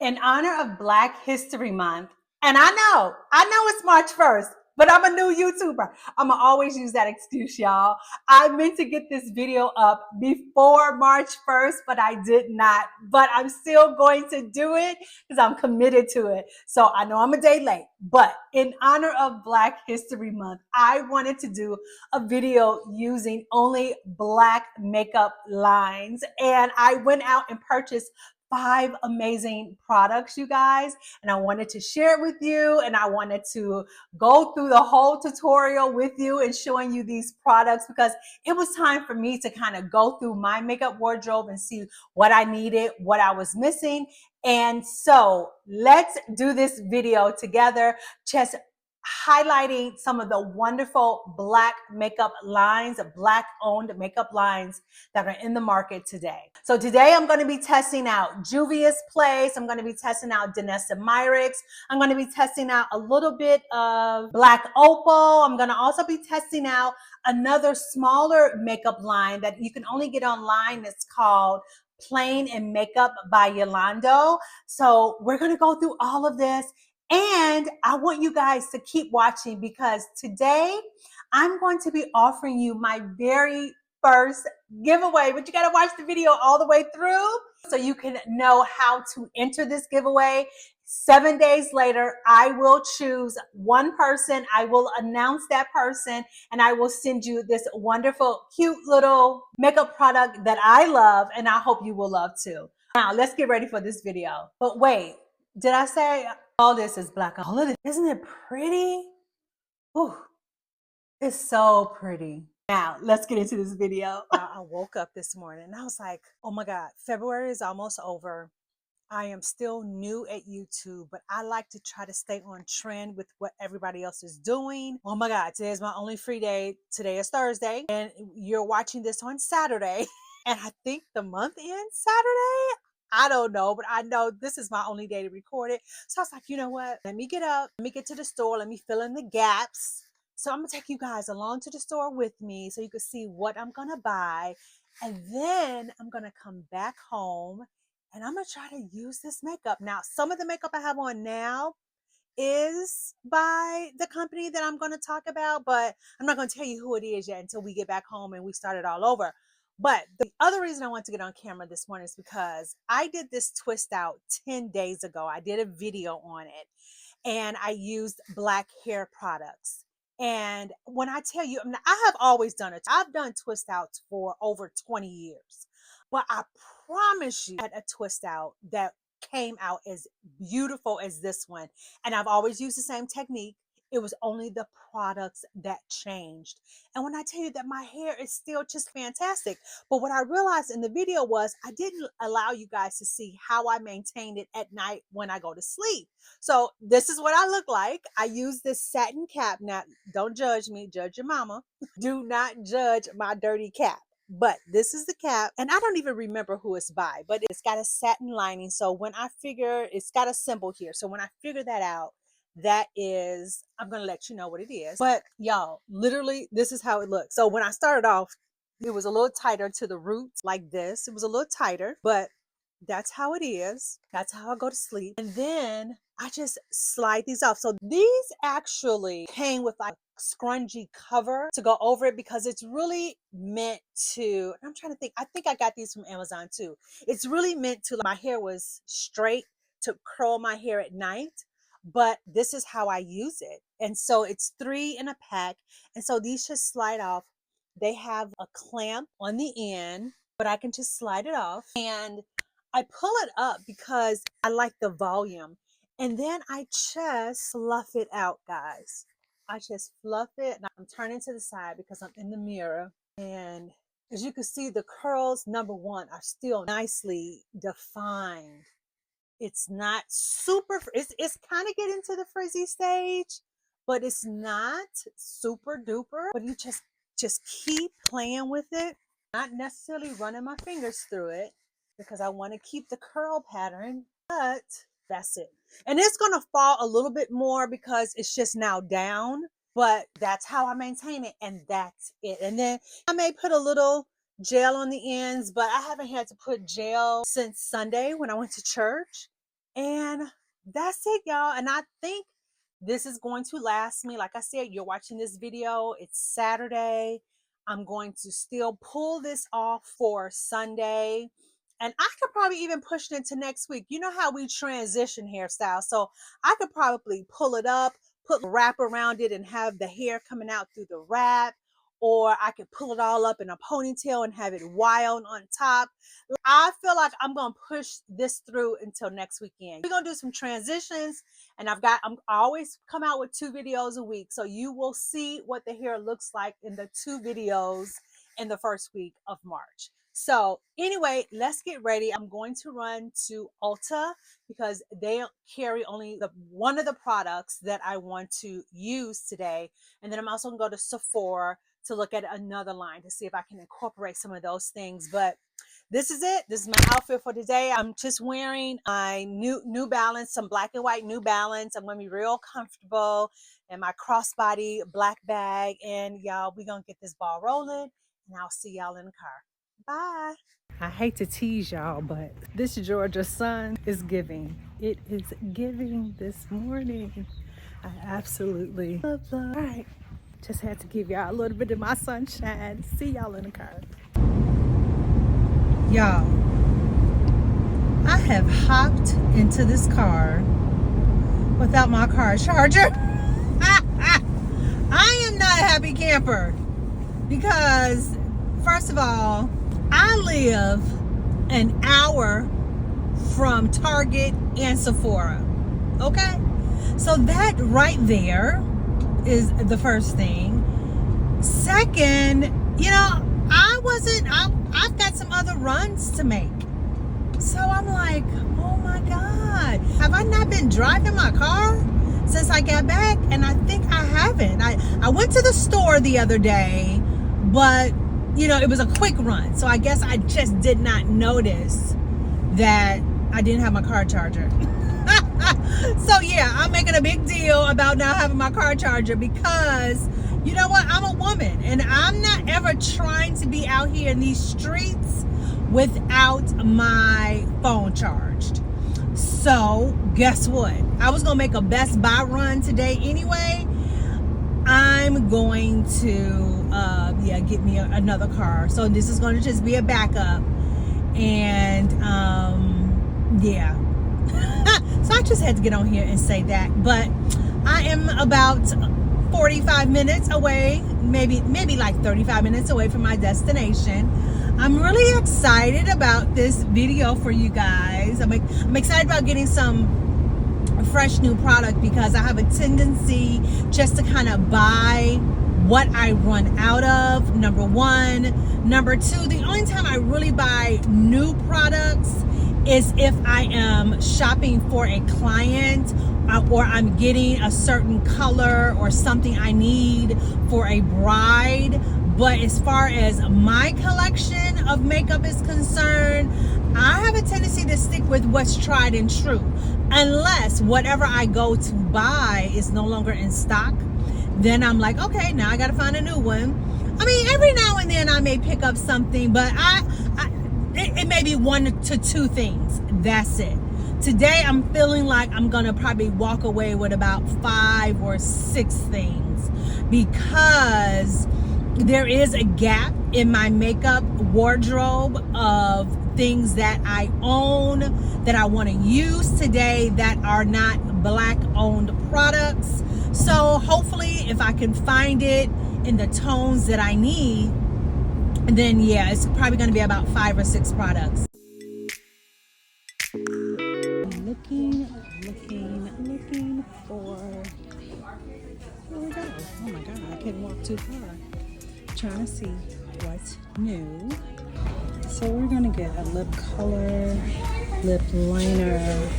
In honor of Black History Month, and I know it's March 1st, but I'm a new YouTuber. I'm gonna always use that excuse, y'all. I meant to get this video up before March 1st, but I did not. But I'm still going to do it because I'm committed to it. So I know I'm a day late, but in honor of Black History Month, I wanted to do a video using only Black makeup lines. And I went out and purchased 5 amazing products, you guys, and I wanted to share it with you, and I wanted to go through the whole tutorial with you and showing you these products because it was time for me to kind of go through my makeup wardrobe and see what I needed, what I was missing. And so let's do this video together, just highlighting some of the wonderful Black makeup lines, Black owned makeup lines that are in the market today. So today I'm going to be testing out Juvia's Place. I'm going to be testing out Danessa Myricks. I'm going to be testing out a little bit of Black Opal. I'm going to also be testing out another smaller makeup line that you can only get online. It's called Plain and Makeup by Yolando. So we're going to go through all of this. And I want you guys to keep watching because today I'm going to be offering you my very first giveaway, but you got to watch the video all the way through so you can know how to enter this giveaway. 7 days later, I will choose one person. I will announce that person and I will send you this wonderful, cute little makeup product that I love and I hope you will love too. Now, let's get ready for this video. But wait, did I say all this is Black? All of it. Isn't it pretty? Ooh, it's so pretty. Now, let's get into this video. I woke up this morning and I was like, oh my God, February is almost over. I am still new at YouTube, but I like to try to stay on trend with what everybody else is doing. Oh my God, today is my only free day. Today is Thursday, and you're watching this on Saturday. And I think the month ends Saturday. I don't know, but I know this is my only day to record it. So I was like, you know what? Let me get up, let me get to the store, let me fill in the gaps. So I'm gonna take you guys along to the store with me so you can see what I'm gonna buy. And then I'm gonna come back home and I'm gonna try to use this makeup. Now, some of the makeup I have on now is by the company that I'm gonna talk about, but I'm not gonna tell you who it is yet until we get back home and we start it all over. But the other reason I want to get on camera this morning is because I did this twist out 10 days ago. I did a video on it and I used Black hair products. And when I tell you, I mean, I have always done it. I've done twist outs for over 20 years. But I promise you, I had a twist out that came out as beautiful as this one. And I've always used the same technique. It was only the products that changed. And when I tell you that my hair is still just fantastic, but what I realized in the video was I didn't allow you guys to see how I maintained it at night when I go to sleep. So this is what I look like. I use this satin cap. Now, don't judge me, judge your mama. Do not judge my dirty cap. But this is the cap, and I don't even remember who it's by, but it's got a satin lining. So when I figure, it's got a symbol here. So when I figure that out, that is, I'm going to let you know what it is. But y'all, literally, this is how it looks. So when I started off, it was a little tighter to the roots like this. It was a little tighter, but that's how it is. That's how I go to sleep. And then I just slide these off. So these actually came with like scrunchie cover to go over it because it's really meant to, I'm trying to think, I think I got these from Amazon too. It's really meant to, my hair was straight to curl my hair at night, but this is how I use it. And so it's 3 in a pack. And so these just slide off. They have a clamp on the end, but I can just slide it off. And I pull it up because I like the volume. And then I just fluff it out, guys. I just fluff it and I'm turning to the side because I'm in the mirror. And as you can see, the curls, number one, are still nicely defined. It's not super, it's kind of getting to the frizzy stage, but it's not super duper. But you just keep playing with it, not necessarily running my fingers through it because I want to keep the curl pattern, but that's it. And it's going to fall a little bit more because it's just now down, but that's how I maintain it. And that's it. And then I may put a little gel on the ends, but I haven't had to put gel since Sunday when I went to church. And that's it, y'all. And I think this is going to last me. Like I said, you're watching this video. It's Saturday. I'm going to still pull this off for Sunday. And I could probably even push it into next week. You know how we transition hairstyles. So I could probably pull it up, put a wrap around it and have the hair coming out through the wrap. Or I could pull it all up in a ponytail and have it wild on top. I feel like I'm going to push this through until next weekend. We're going to do some transitions, and I always come out with 2 videos a week. So you will see what the hair looks like in the 2 videos in the first week of March. So anyway, let's get ready. I'm going to run to Ulta because they carry only one of the products that I want to use today. And then I'm also going to go to Sephora to look at another line to see if I can incorporate some of those things. But this is it. This is my outfit for today. I'm just wearing my New Balance, some black and white New Balance. I'm going to be real comfortable in my crossbody black bag. And y'all, we're going to get this ball rolling, and I'll see y'all in the car. Bye. I hate to tease y'all, but this Georgia sun is giving. It is giving this morning. I absolutely love it. All right. Just had to give y'all a little bit of my sunshine. See y'all in the car. Y'all, I have hopped into this car without my car charger. I am not a happy camper because, first of all, I live an hour from Target and Sephora. Okay? So that right there is the first thing. Second, you know, I've got some other runs to make. So I'm like, oh my God, have I not been driving my car since I got back? And I think I haven't. I went to the store the other day, but you know, it was a quick run. So I guess I just did not notice that I didn't have my car charger. So yeah, I'm making a big deal about not having my car charger because you know what? I'm a woman and I'm not ever trying to be out here in these streets without my phone charged. So guess what? I was gonna make a Best Buy run today anyway. I'm going to get me another car. So this is going to just be a backup. And yeah. So I just had to get on here and say that. But I am about 45 minutes away, maybe like 35 minutes away from my destination. I'm really excited about this video for you guys. I'm excited about getting some fresh new product because I have a tendency just to kind of buy what I run out of, number one. Number two, the only time I really buy new products is if I am shopping for a client or I'm getting a certain color or something I need for a bride. But as far as my collection of makeup is concerned, I have a tendency to stick with what's tried and true. Unless whatever I go to buy is no longer in stock, then I'm like, okay, now I got to find a new one. I mean, every now and then I may pick up something, but it may be 1 to 2 things. That's it. Today, I'm feeling like I'm going to probably walk away with about 5 or 6 things because there is a gap in my makeup wardrobe of things that I own that I want to use today that are not Black owned products. So hopefully if I can find it in the tones that I need, then yeah, it's probably going to be about 5 or 6 products. Looking for, where we go? Oh my God, I can't walk too far. Trying to see what's new. So we're gonna get a lip color, lip liner,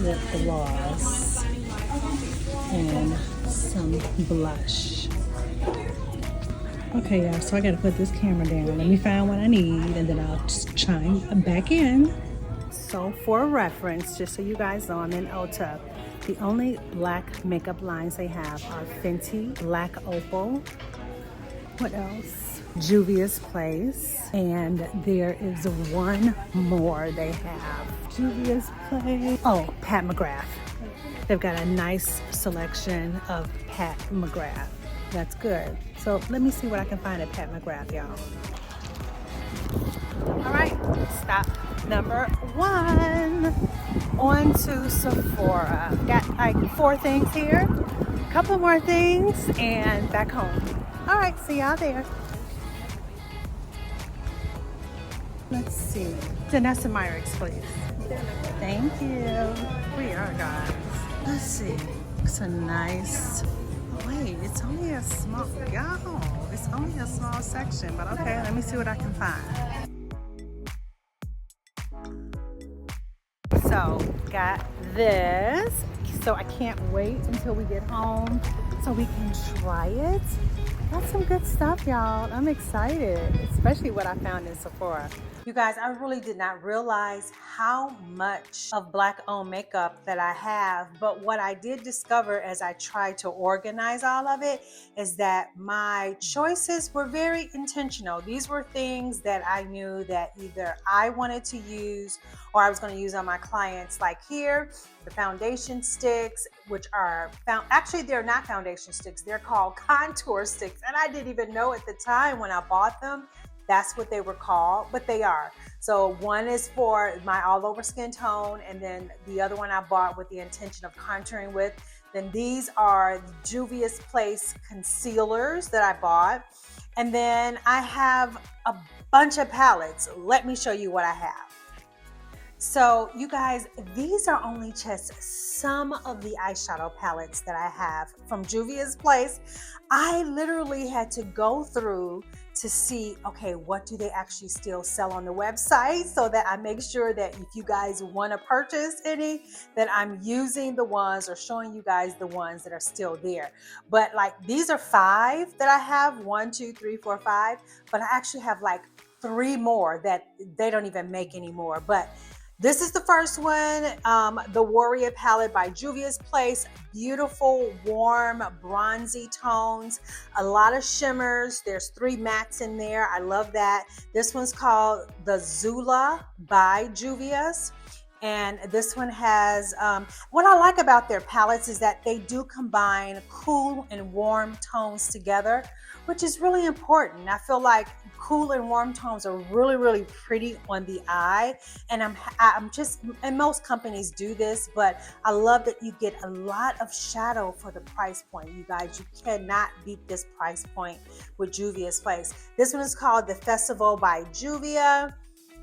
lip gloss, and some blush. Okay, y'all, so I gotta put this camera down. Let me find what I need and then I'll just chime back in. So for reference, just so you guys know, I'm in Ulta. The only Black makeup lines they have are Fenty Black Opal, What else? Juvia's Place. And there is one more they have. Juvia's Place. Oh, Pat McGrath. They've got a nice selection of Pat McGrath. That's good. So let me see what I can find at Pat McGrath, y'all. All right, stop number 1. On to Sephora. Got like 4 things here, a couple more things, and back home. All right, see y'all there. Let's see. Danessa Myricks, please. Thank you. We are, guys. Let's see. It's a nice. Wait, it's only a small. Y'all, it's only a small section, but okay. Let me see what I can find. So, got this. So I can't wait until we get home so we can try it. Got some good stuff, y'all. I'm excited, especially what I found in Sephora. You guys, I really did not realize how much of Black-owned makeup that I have, but what I did discover as I tried to organize all of it is that my choices were very intentional. These were things that I knew that either I wanted to use or I was going to use on my clients. Like here, the foundation sticks, which are actually they're not foundation sticks, they're called contour sticks, and I didn't even know at the time when I bought them that's what they were called, but they are. So one is for my all over skin tone, and then the other one I bought with the intention of contouring with. Then these are Juvia's Place concealers that I bought. And then I have a bunch of palettes. Let me show you what I have. So you guys, these are only just some of the eyeshadow palettes that I have from Juvia's Place. I literally had to go through to see, okay, what do they actually still sell on the website, so that I make sure that if you guys want to purchase any, that I'm using the ones or showing you guys the ones that are still there. But like these are 5 that I have, 1, 2, 3, 4, 5, but I actually have like 3 more that they don't even make anymore. But this is the first one, the Warrior palette by Juvia's Place. Beautiful, warm, bronzy tones, a lot of shimmers. There's 3 mattes in there. I love that. This one's called the Zula by Juvia's. And this one has, what I like about their palettes is that they do combine cool and warm tones together, which is really important. I feel like cool and warm tones are really, really pretty on the eye. And and most companies do this, but I love that you get a lot of shadow for the price point. You guys, you cannot beat this price point with Juvia's Place. This one is called the Festival by Juvia.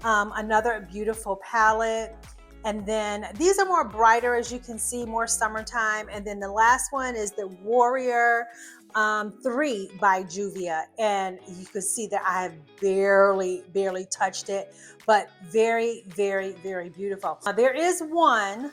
Another beautiful palette. And then these are more brighter, as you can see, more summertime. And then the last one is the Warrior 3 by Juvia. And you can see that I have barely touched it, but very, very, very beautiful. Now, there is one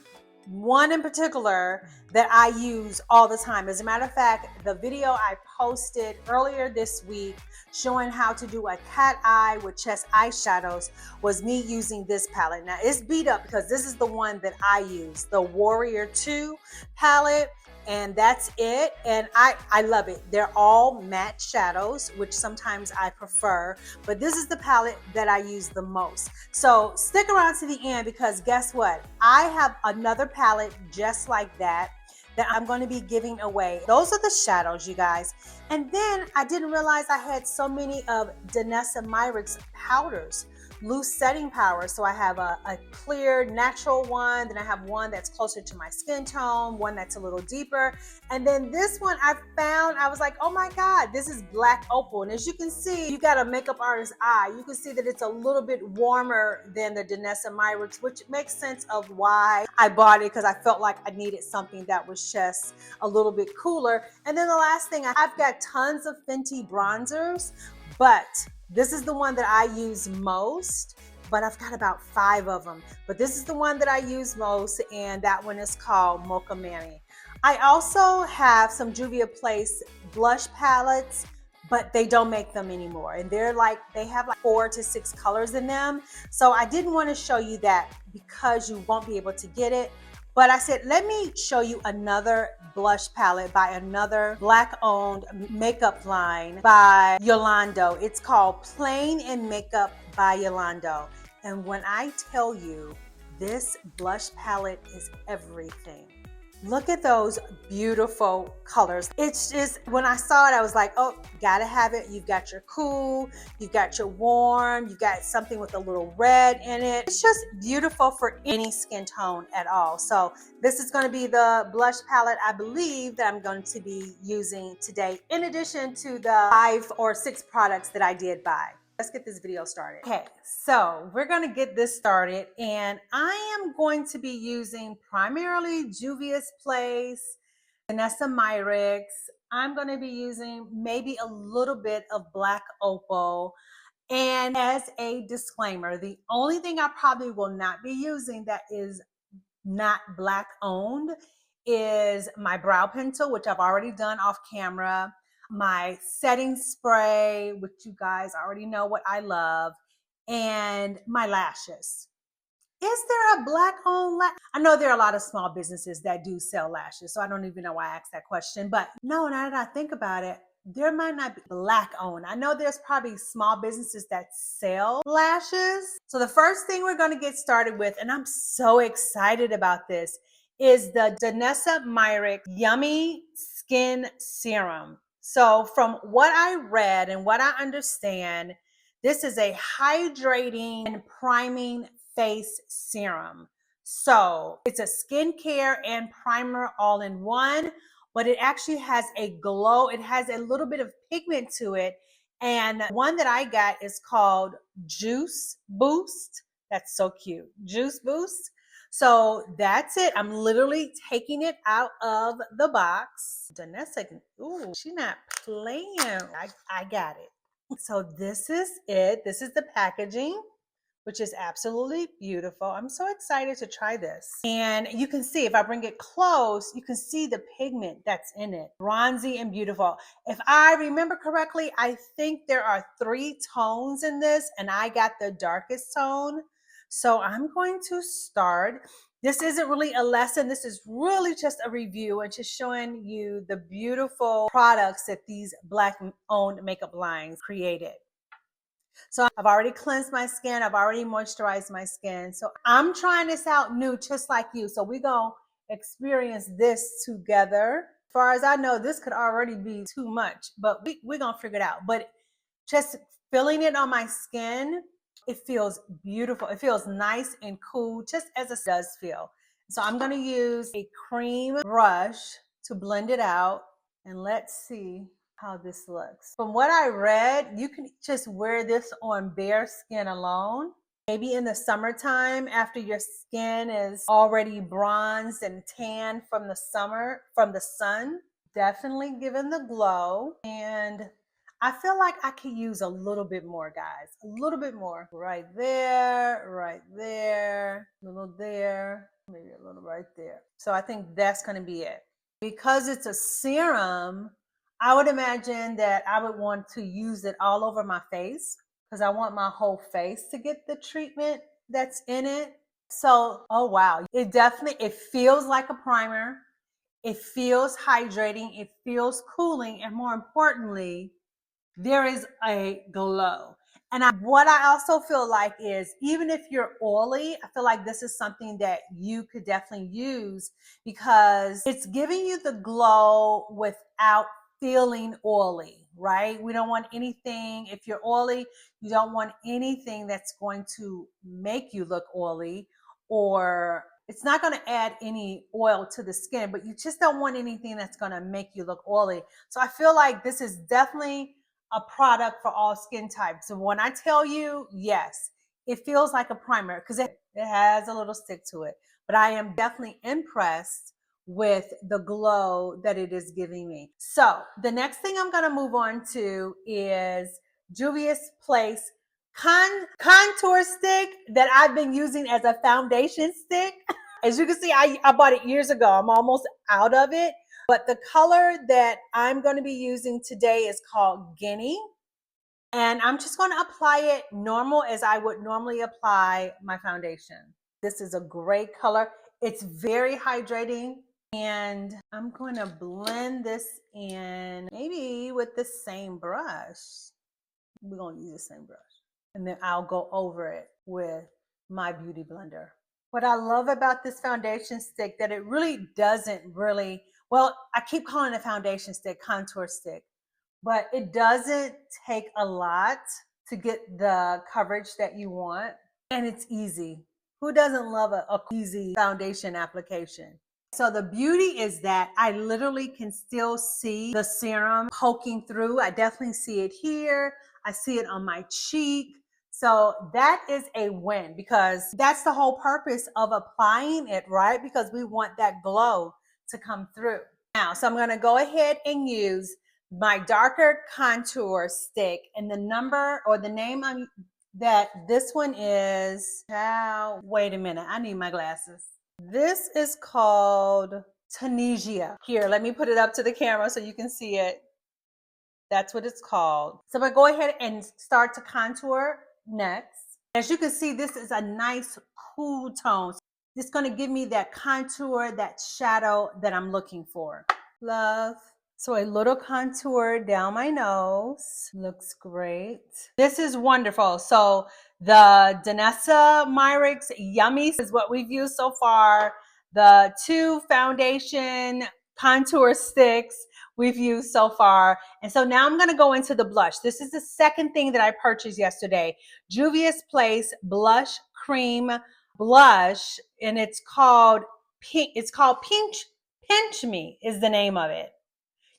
in particular that I use all the time. As a matter of fact, the video I posted earlier this week showing how to do a cat eye with chest eyeshadows was me using this palette. Now it's beat up because this is the one that I use, the Warrior 2 palette. And that's it. And I love it. They're all matte shadows, which sometimes I prefer, but this is the palette that I use the most. So stick around to the end, because guess what? I have another palette just like that I'm going to be giving away. Those are the shadows, you guys. And then I didn't realize I had so many of Danessa Myricks powders, loose setting powder. So I have a clear natural one, then I have one that's closer to my skin tone, one that's a little deeper, and then this one I found, I was like, oh my god, this is Black Opal. And as you can see, you got a makeup artist's eye, you can see that it's a little bit warmer than the Danessa Myricks, which makes sense of why I bought it, because I felt like I needed something that was just a little bit cooler. And then the last thing, I've got tons of Fenty bronzers, but this is the one that I use most, but I've got about 5 of them. But this is the one that I use most, and that one is called Mocha Manny. I also have some Juvia Place blush palettes, but they don't make them anymore. And they have like 4 to 6 colors in them. So I didn't want to show you that because you won't be able to get it. But I said, let me show you another blush palette by another Black-owned makeup line by Yolando. It's called Plain and Makeup by Yolando. And when I tell you, this blush palette is everything. Look at those beautiful colors. It's just, when I saw it, I was like, oh, gotta have it. You've got your cool, you've got your warm, you've got something with a little red in it. It's just beautiful for any skin tone at all. So this is gonna be the blush palette I believe that I'm going to be using today, in addition to the 5 or 6 products that I did buy. Let's get this video started. Okay, so we're gonna get this started, and I am going to be using primarily Juvia's Place, Danessa Myricks. I'm gonna be using maybe a little bit of Black Opal. And as a disclaimer, the only thing I probably will not be using that is not Black owned is my brow pencil, which I've already done off camera, my setting spray, which you guys already know what I love, and my lashes. Is there a Black owned lash? I know there are a lot of small businesses that do sell lashes, so I don't even know why I asked that question. But no, now that I think about it, there might not be Black owned. I know there's probably small businesses that sell lashes. So the first thing we're going to get started with, and I'm so excited about this, is the Danessa Myricks Yummy Skin Serum. So from what I read and what I understand, this is a hydrating and priming face serum. So it's a skincare and primer all in one, but it actually has a glow. It has a little bit of pigment to it. And one that I got is called Juice Boost. That's so cute. Juice Boost. So that's it. I'm literally taking it out of the box. Danessa, ooh, she's not playing. I got it. So this is it. This is the packaging, which is absolutely beautiful. I'm so excited to try this. And you can see, if I bring it close, you can see the pigment that's in it. Bronzy and beautiful. If I remember correctly, I think there are 3 tones in this, and I got the darkest tone. So I'm going to start. This isn't really a lesson. This is really just a review and just showing you the beautiful products that these Black-owned makeup lines created. So I've already cleansed my skin. I've already moisturized my skin. So I'm trying this out new, just like you. So we're going to experience this together. As far as I know, this could already be too much, but we're going to figure it out. But just feeling it on my skin, it feels beautiful. It feels nice and cool, just as it does feel. So I'm going to use a cream brush to blend it out. And let's see how this looks. From what I read, you can just wear this on bare skin alone. Maybe in the summertime, after your skin is already bronzed and tanned from the sun, definitely giving the glow. And I feel like I could use a little bit more, guys. A little bit more. Right there, a little there, maybe a little right there. So I think that's gonna be it. Because it's a serum, I would imagine that I would want to use it all over my face because I want my whole face to get the treatment that's in it. So, oh wow, it feels like a primer. It feels hydrating. It feels cooling. And more importantly, there is a glow. And what I also feel like is, even if you're oily, I feel like this is something that you could definitely use because it's giving you the glow without feeling oily, right? We don't want anything, if you're oily, you don't want anything that's going to make you look oily, or it's not going to add any oil to the skin, but you just don't want anything that's going to make you look oily. So I feel like this is definitely a product for all skin types. So when I tell you, yes, it feels like a primer because it has a little stick to it, but I am definitely impressed with the glow that it is giving me. So the next thing I'm going to move on to is Juvia's Place contour stick that I've been using as a foundation stick. As you can see, I bought it years ago. I'm almost out of it. But the color that I'm going to be using today is called Guinea. And I'm just going to apply it normal as I would normally apply my foundation. This is a great color. It's very hydrating. And I'm going to blend this in maybe with the same brush. We're going to use the same brush. And then I'll go over it with my beauty blender. What I love about this foundation stick that it really doesn't really, well, I keep calling it foundation stick, contour stick, but it doesn't take a lot to get the coverage that you want. And it's easy. Who doesn't love a easy foundation application? So the beauty is that I literally can still see the serum poking through. I definitely see it here. I see it on my cheek. So that is a win because that's the whole purpose of applying it, right? Because we want that glow to come through. Now, so I'm going to go ahead and use my darker contour stick, and the number or the name that this one is, wait a minute, I need my glasses. This is called Tunisia. Here, let me put it up to the camera so you can see it. That's what it's called. So I'm gonna go ahead and start to contour next. As you can see, this is a nice cool tone. It's gonna give me that contour, that shadow that I'm looking for. Love. So a little contour down my nose. Looks great. This is wonderful. So the Danessa Myricks Yummy is what we've used so far. The 2 foundation contour sticks we've used so far. And so now I'm going to go into the blush. This is the second thing that I purchased yesterday. Juvia's Place Blush Cream Blush. And it's called Pink. It's called Pinch Me is the name of it.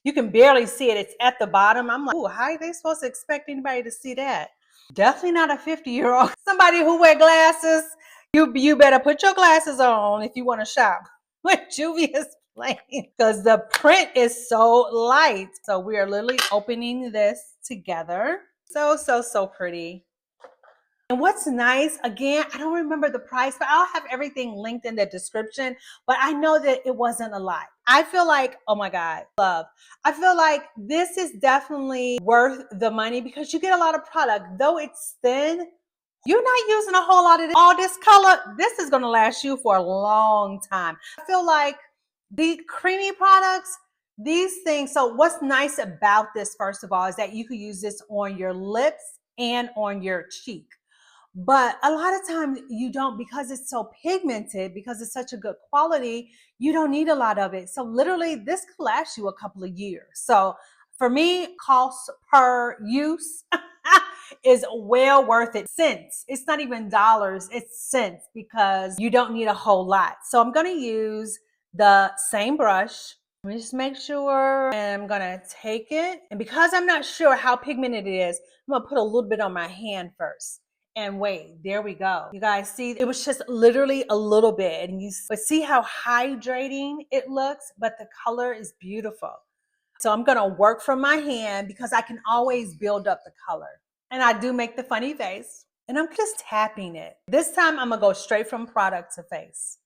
You can barely see it. It's at the bottom. I'm like, oh, how are they supposed to expect anybody to see that? Definitely not a 50-year-old. Somebody who wear glasses, you better put your glasses on if you want to shop with Juvia's Place because the print is so light. So we are literally opening this together. So pretty. And what's nice, again, I don't remember the price, but I'll have everything linked in the description. But I know that it wasn't a lot. I feel like, oh my God, love. I feel like this is definitely worth the money because you get a lot of product. Though it's thin, you're not using a whole lot of all this color. This is going to last you for a long time. I feel like the creamy products, these things. So what's nice about this, first of all, is that you can use this on your lips and on your cheek. But a lot of times you don't, because it's so pigmented, because it's such a good quality, you don't need a lot of it. So literally this could last you a couple of years. So for me, cost per use is well worth it. Cents. It's not even dollars, it's cents because you don't need a whole lot. So I'm going to use the same brush. Let me just make sure, and I'm gonna take it. And because I'm not sure how pigmented it is, I'm gonna put a little bit on my hand first. And wait, there we go. You guys see, it was just literally a little bit. And but see how hydrating it looks, but the color is beautiful. So I'm gonna work from my hand because I can always build up the color. And I do make the funny face. And I'm just tapping it. This time I'm gonna go straight from product to face.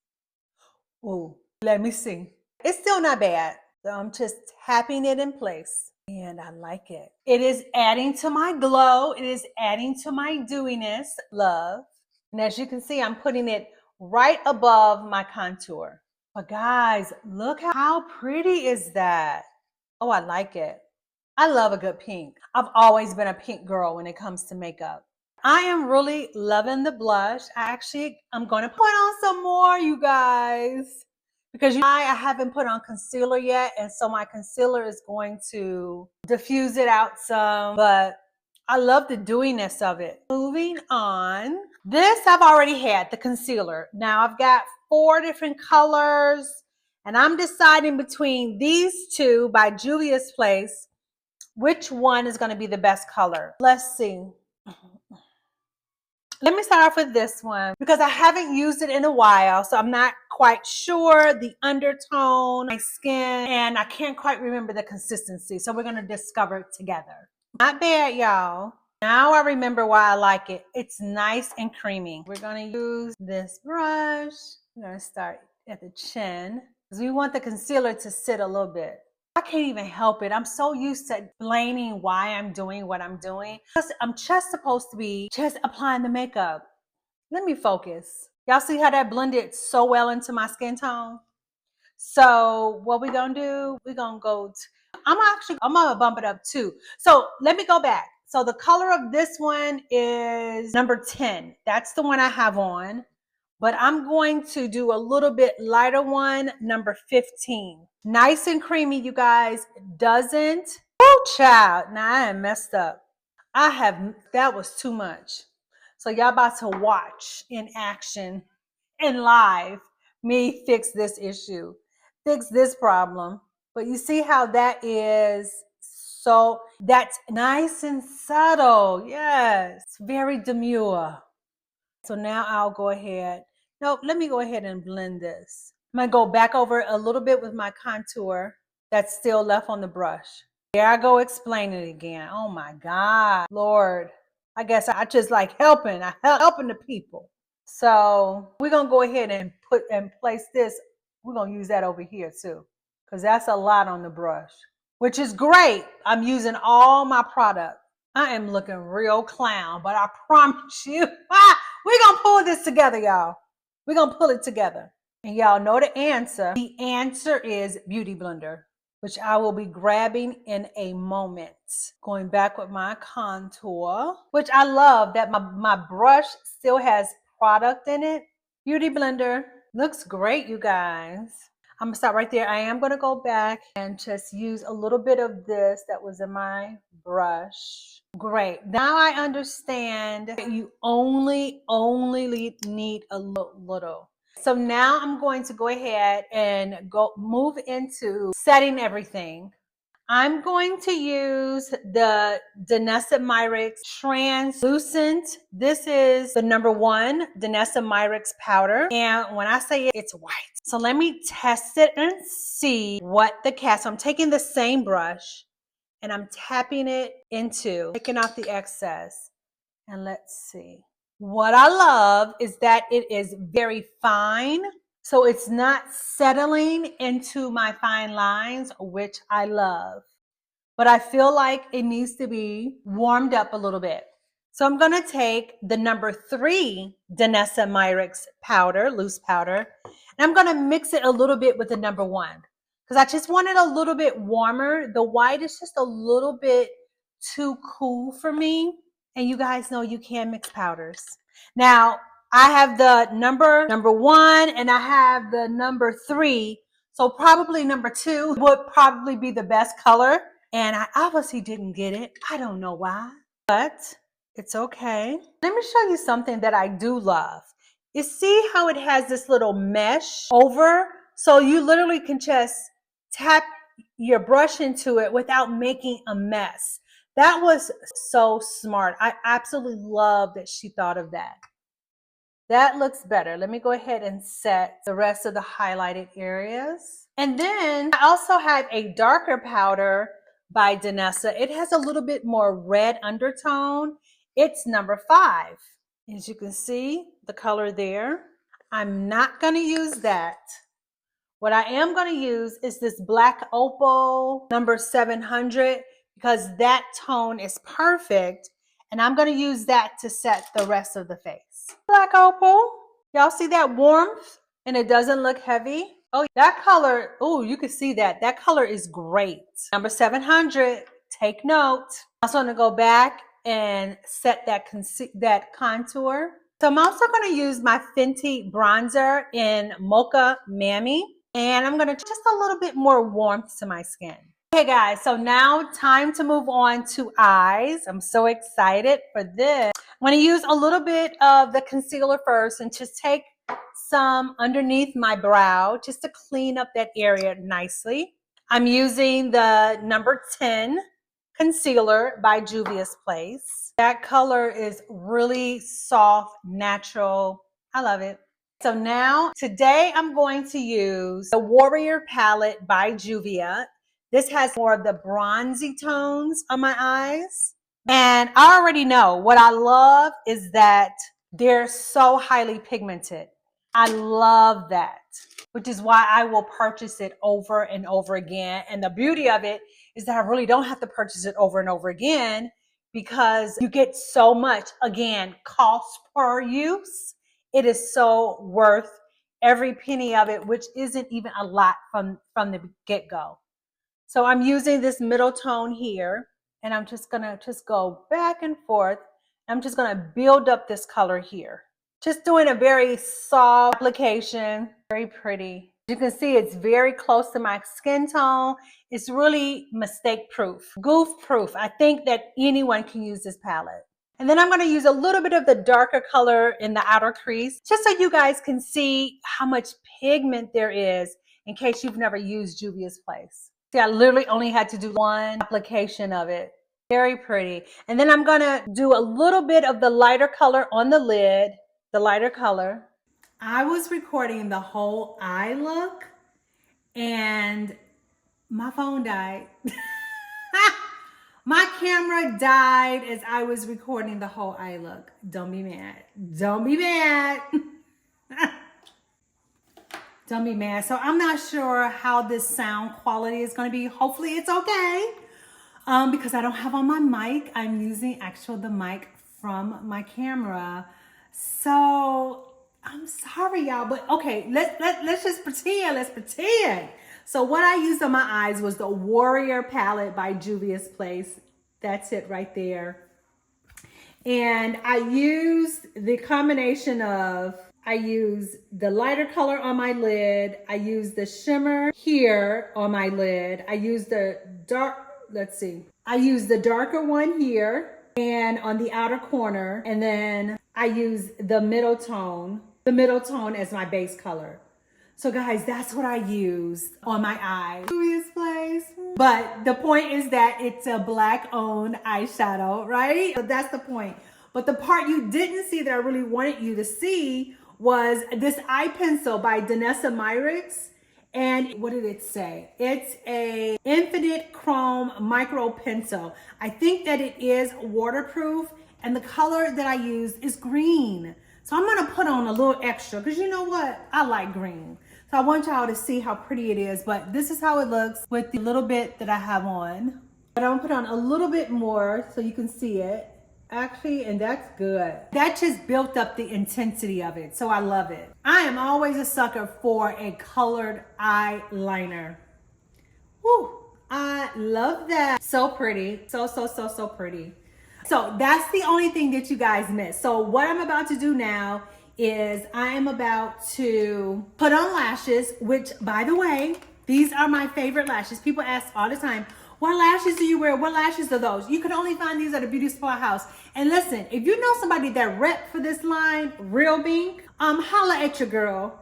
Ooh, let me see. It's still not bad. So I'm just tapping it in place. And I like it. It is adding to my glow. It is adding to my dewiness. Love. And as you can see, I'm putting it right above my contour. But guys, look how pretty is that? Oh, I like it. I love a good pink. I've always been a pink girl when it comes to makeup. I am really loving the blush. I'm going to put on some more, you guys, because I haven't put on concealer yet. And so my concealer is going to diffuse it out some, but I love the dewiness of it. Moving on. This I've already had, the concealer. Now I've got 4 different colors and I'm deciding between these 2 by Juvia's Place, which one is going to be the best color. Let's see. Let me start off with this one because I haven't used it in a while, so I'm not quite sure the undertone, my skin, and I can't quite remember the consistency. So we're going to discover it together. Not bad, y'all. Now I remember why I like it. It's nice and creamy. We're going to use this brush. We're going to start at the chin because we want the concealer to sit a little bit. I can't even help it. I'm so used to explaining why I'm doing what I'm doing. I'm just supposed to be just applying the makeup. Let me focus. Y'all see how that blended so well into my skin tone? So what we gonna do, we're gonna go to, I'm gonna bump it up too. So let me go back. So the color of this one is number 10. That's the one I have on. But I'm going to do a little bit lighter one, number 15. Nice and creamy, you guys. Doesn't, oh child, now I am messed up. That was too much. So y'all about to watch in action and live me fix this issue, fix this problem. But you see how that is, so that's nice and subtle. Yes, very demure. So now I'll go ahead. No, let me go ahead and blend this. I'm gonna go back over a little bit with my contour that's still left on the brush. There I go explaining it again. Oh my God, Lord. I guess I just like helping. Helping the people. So we're gonna go ahead and put and place this. We're gonna use that over here too, because that's a lot on the brush, which is great. I'm using all my product. I am looking real clown, but I promise you, we're gonna pull this together, y'all. We're gonna pull it together. And y'all know the answer. The answer is Beauty Blender, which I will be grabbing in a moment. Going back with my contour, which I love that my brush still has product in it. Beauty Blender looks great, you guys. I'm gonna stop right there. I am gonna go back and just use a little bit of this that was in my brush. Great. Now I understand that you only need a little. So now I'm going to go ahead and move into setting everything. I'm going to use the Danessa Myricks Translucent. This is the number 1 Danessa Myricks powder. And when I say it, it's white. So let me test it and see what the cast. So I'm taking the same brush and I'm tapping it into, taking off the excess. And let's see. What I love is that it is very fine. So it's not settling into my fine lines, which I love. But I feel like it needs to be warmed up a little bit. So I'm going to take the number 3 Danessa Myricks powder, loose powder, and I'm going to mix it a little bit with the number 1 because I just want it a little bit warmer. The white is just a little bit too cool for me. And you guys know you can mix powders. Now, I have the number 1 and I have the number 3. So probably number 2 would probably be the best color. And I obviously didn't get it. I don't know why, but it's okay. Let me show you something that I do love. You see how it has this little mesh over? So you literally can just tap your brush into it without making a mess. That was so smart. I absolutely love that she thought of that. That looks better. Let me go ahead and set the rest of the highlighted areas. And then I also have a darker powder by Danessa. It has a little bit more red undertone. It's number 5. As you can see, the color there. I'm not going to use that. What I am going to use is this Black Opal number 700 because that tone is perfect. And I'm going to use that to set the rest of the face. Black Opal. Y'all see that warmth? And it doesn't look heavy. Oh, that color. Oh, you can see that. That color is great. Number 700. Take note. I'm also going to go back and set that contour. So I'm also going to use my Fenty bronzer in Mocha Mammy. And I'm going to just a little bit more warmth to my skin. Okay, guys. So now time to move on to eyes. I'm so excited for this. I'm going to use a little bit of the concealer first and just take some underneath my brow just to clean up that area nicely. I'm using the number 10 concealer by Juvia's Place. That color is really soft, natural. I love it. So now today I'm going to use the Warrior palette by Juvia. This has more of the bronzy tones on my eyes. And I already know what I love is that they're so highly pigmented. I love that, which is why I will purchase it over and over again. And the beauty of it is that I really don't have to purchase it over and over again because you get so much, again, cost per use It is so worth every penny of it, which isn't even a lot from the get-go. So I'm using this middle tone here, and I'm just gonna go back and forth. I'm just gonna build up this color here. Just doing a very soft application, very pretty. You can see it's very close to my skin tone. It's really mistake proof, goof proof. I think that anyone can use this palette. And then I'm going to use a little bit of the darker color in the outer crease, just so you guys can see how much pigment there is in case you've never used Juvia's Place. See, I literally only had to do one application of it. Very pretty. And then I'm going to do a little bit of the lighter color on the lid, the lighter color. I was recording the whole eye look and my phone died. My camera died as I was recording the whole eye look. Don't be mad. Don't be mad. Don't be mad. So I'm not sure how this sound quality is going to be. Hopefully it's okay. Because I don't have on my mic. I'm using the mic from my camera. So I'm sorry, y'all. But okay, let's just pretend. Let's pretend. So what I used on my eyes was the Warrior palette by Juvia's Place. That's it right there. And I used the combination of, I used the lighter color on my lid. I used the shimmer here on my lid. I used the dark, let's see. I used the darker one here and on the outer corner. And then I used the middle tone as my base color. So guys, that's what I used on my eye. Juvia's Place. But the point is that it's a black owned eyeshadow, right? So that's the point. But the part you didn't see that I really wanted you to see was this eye pencil by Danessa Myricks. And what did it say? It's a infinite chrome micro pencil. I think that it is waterproof, and the color that I used is green. So I'm gonna put on a little extra because you know what? I like green. So I want y'all to see how pretty it is, but this is how it looks with the little bit that I have on. But I'm gonna put on a little bit more so you can see it. Actually, and that's good. That just built up the intensity of it, so I love it. I am always a sucker for a colored eyeliner. Woo, I love that. So pretty, so pretty. So that's the only thing that you guys missed. So what I'm about to do now is I am about to put on lashes, which by the way, these are my favorite lashes. People ask all the time, what lashes do you wear? What lashes are those? You can only find these at a beauty supply house. And listen, if you know somebody that rep for this line, Real Bink, holla at your girl.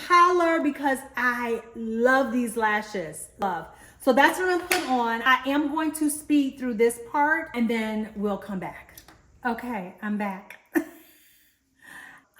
Holler, because I love these lashes. Love. So that's what I'm gonna put on. I am going to speed through this part and then we'll come back. Okay, I'm back.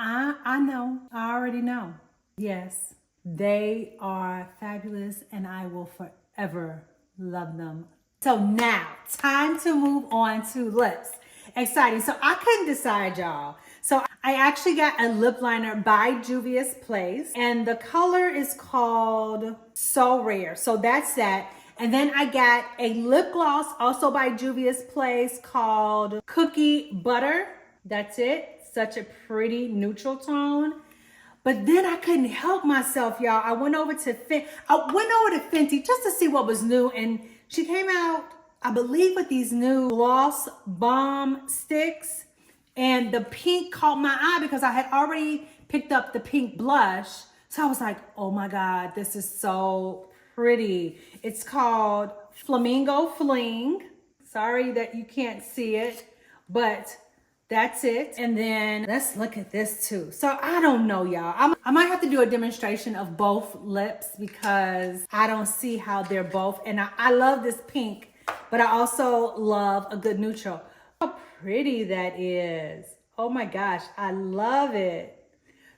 I know, I already know. Yes, they are fabulous and I will forever love them. So now, time to move on to lips. Exciting. So I couldn't decide, y'all. So I actually got a lip liner by Juvia's Place and the color is called So Rare. So that's that. And then I got a lip gloss also by Juvia's Place called Cookie Butter. That's it. Such a pretty neutral tone. But then I couldn't help myself, y'all. I went over to Fenty just to see what was new. And she came out, I believe, with these new gloss bomb sticks. And the pink caught my eye because I had already picked up the pink blush. So I was like, oh my God, this is so pretty. It's called Flamingo Fling. Sorry that you can't see it, but that's it. And then let's look at this too. So I don't know, y'all. I might have to do a demonstration of both lips because I don't see how they're both. And I love this pink, but I also love a good neutral. How pretty that is. Oh my gosh, I love it.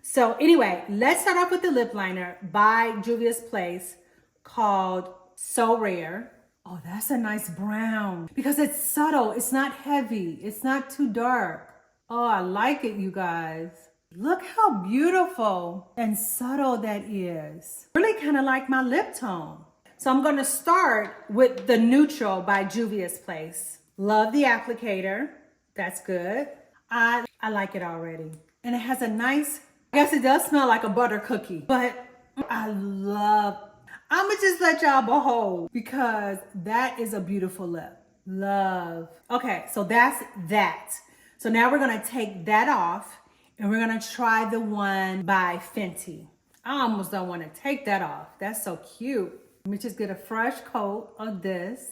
So anyway, let's start off with the lip liner by Juvia's Place called So Rare. Oh, that's a nice brown because it's subtle. It's not heavy. It's not too dark. Oh, I like it, you guys. Look how beautiful and subtle that is. Really kind of like my lip tone. So I'm going to start with the neutral by Juvia's Place. Love the applicator. That's good. I like it already. And it has a nice I guess it does smell like a butter cookie, but I'm gonna just let y'all behold because that is a beautiful lip. Love. Okay, so that's that. So now we're gonna take that off and we're gonna try the one by Fenty. I almost don't wanna take that off. That's so cute. Let me just get a fresh coat of this.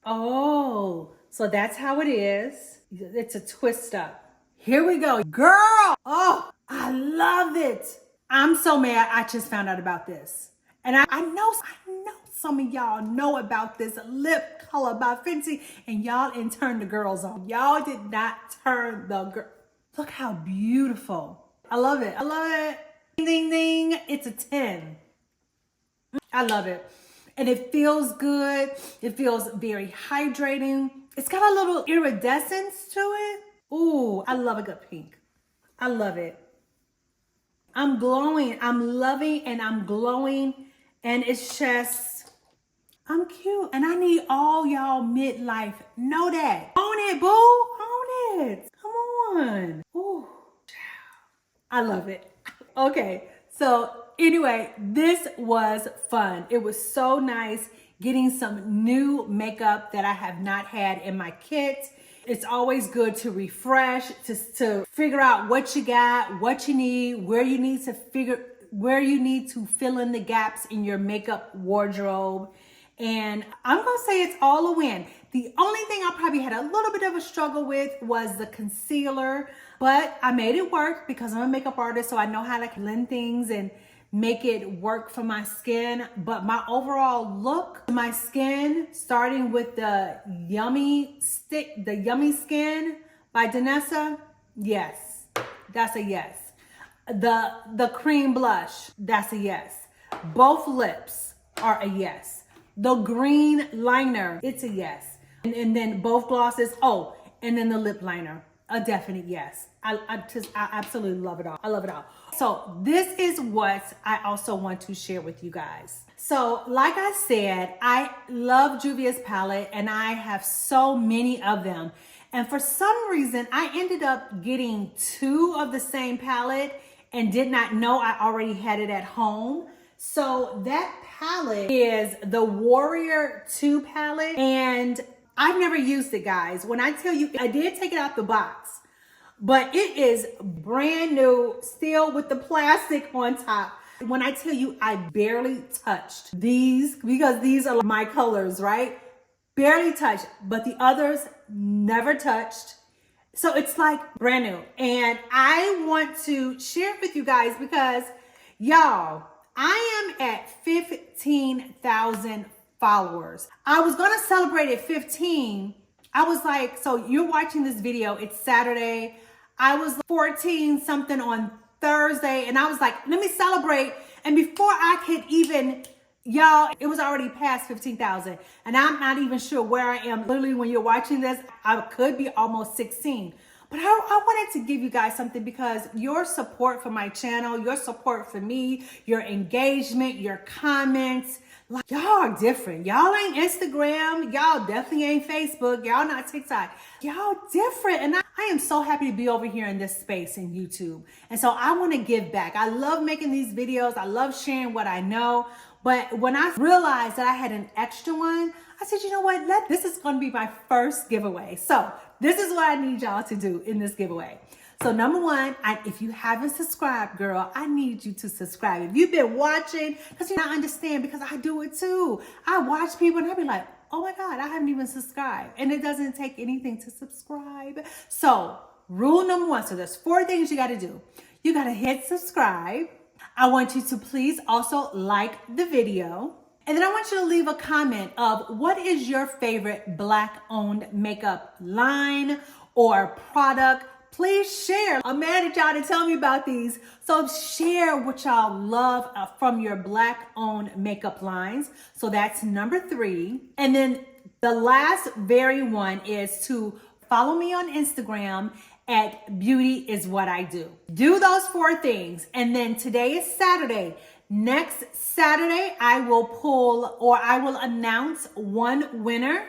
Oh, so that's how it is. It's a twist up. Here we go. Girl, oh, I love it. I'm so mad I just found out about this. And I know some of y'all know about this lip color by Fenty, and y'all in turn the girls on. Y'all did not turn the girl. Look how beautiful. I love it. I love it. Ding, ding, ding. It's a 10. I love it. And it feels good. It feels very hydrating. It's got a little iridescence to it. Ooh, I love a good pink. I love it. I'm glowing. I'm loving and I'm glowing. And it's just, I'm cute. And I need all y'all midlife. Know that. Own it, boo. Own it. Come on. Ooh. I love it. Okay. So anyway, this was fun. It was so nice getting some new makeup that I have not had in my kit. It's always good to refresh, to figure out what you got, what you need, where you need to fill in the gaps in your makeup wardrobe. And I'm gonna say it's all a win. The only thing I probably had a little bit of a struggle with was the concealer, but I made it work because I'm a makeup artist, so I know how to blend things and make it work for my skin. But my overall look, my skin, starting with the Yummy Skin by Danessa, yes, that's a yes. The cream blush, that's a yes. Both lips are a yes. The green liner, it's a yes. And then both glosses, oh, and then the lip liner, a definite yes. I absolutely love it all. I love it all. So this is what I also want to share with you guys. So like I said, I love Juvia's palette and I have so many of them. And for some reason, I ended up getting 2 of the same palette and did not know I already had it at home. So that palette is the Warrior 2 palette, and I've never used it, guys. When I tell you, I did take it out the box, but it is brand new, still with the plastic on top. When I tell you I barely touched these, because these are my colors, right? Barely touched, but the others never touched. So it's like brand new. And I want to share it with you guys because y'all, I am at 15,000 followers. I was gonna celebrate at 15. I was like, so you're watching this video, it's Saturday. I was 14 something on Thursday, and I was like, let me celebrate. And before I could even, y'all, it was already past 15,000. And I'm not even sure where I am. Literally, when you're watching this, I could be almost 16. But I wanted to give you guys something because your support for my channel, your support for me, your engagement, your comments, like, y'all are different. Y'all ain't Instagram. Y'all definitely ain't Facebook. Y'all not TikTok. Y'all different. And I am so happy to be over here in this space in YouTube. And so I want to give back. I love making these videos. I love sharing what I know. But when I realized that I had an extra one, I said, you know what? This is going to be my first giveaway. So this is what I need y'all to do in this giveaway. So number one, if you haven't subscribed, girl, I need you to subscribe. If you've been watching, because you don't understand, because I do it too. I watch people and I be like, oh my God, I haven't even subscribed. And it doesn't take anything to subscribe. So rule number one, so there's 4 things you got to do. You got to hit subscribe. I want you to please also like the video. And then I want you to leave a comment of what is your favorite Black-owned makeup line or product. Please share. I'm mad at y'all to tell me about these. So share what y'all love from your Black-owned makeup lines. So that's number 3. And then the last very one is to follow me on Instagram at Beauty Is What I Do. Do those 4 things. And then today is Saturday. Next Saturday, I will announce one winner.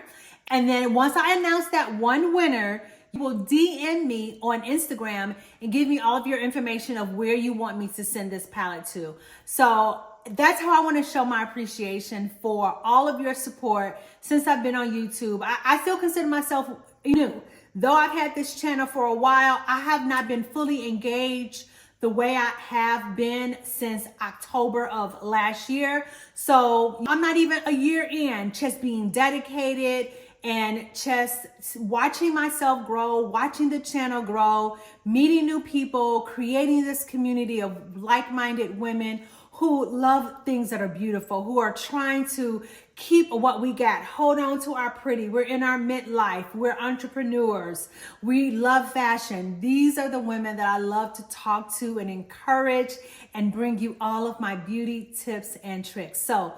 And then once I announce that one winner, you will DM me on Instagram and give me all of your information of where you want me to send this palette to. So that's how I want to show my appreciation for all of your support since I've been on YouTube. I still consider myself new. Though I've had this channel for a while, I have not been fully engaged the way I have been since October of last year. So I'm not even a year in, just being dedicated and just watching myself grow, watching the channel grow, meeting new people, creating this community of like-minded women who love things that are beautiful, who are trying to keep what we got, hold on to our pretty. We're in our midlife, we're entrepreneurs, we love fashion. These are the women that I love to talk to and encourage and bring you all of my beauty tips and tricks. So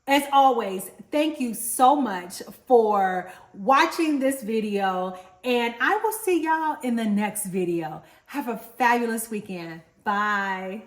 as always, thank you so much for watching this video, and I will see y'all in the next video. Have a fabulous weekend. Bye.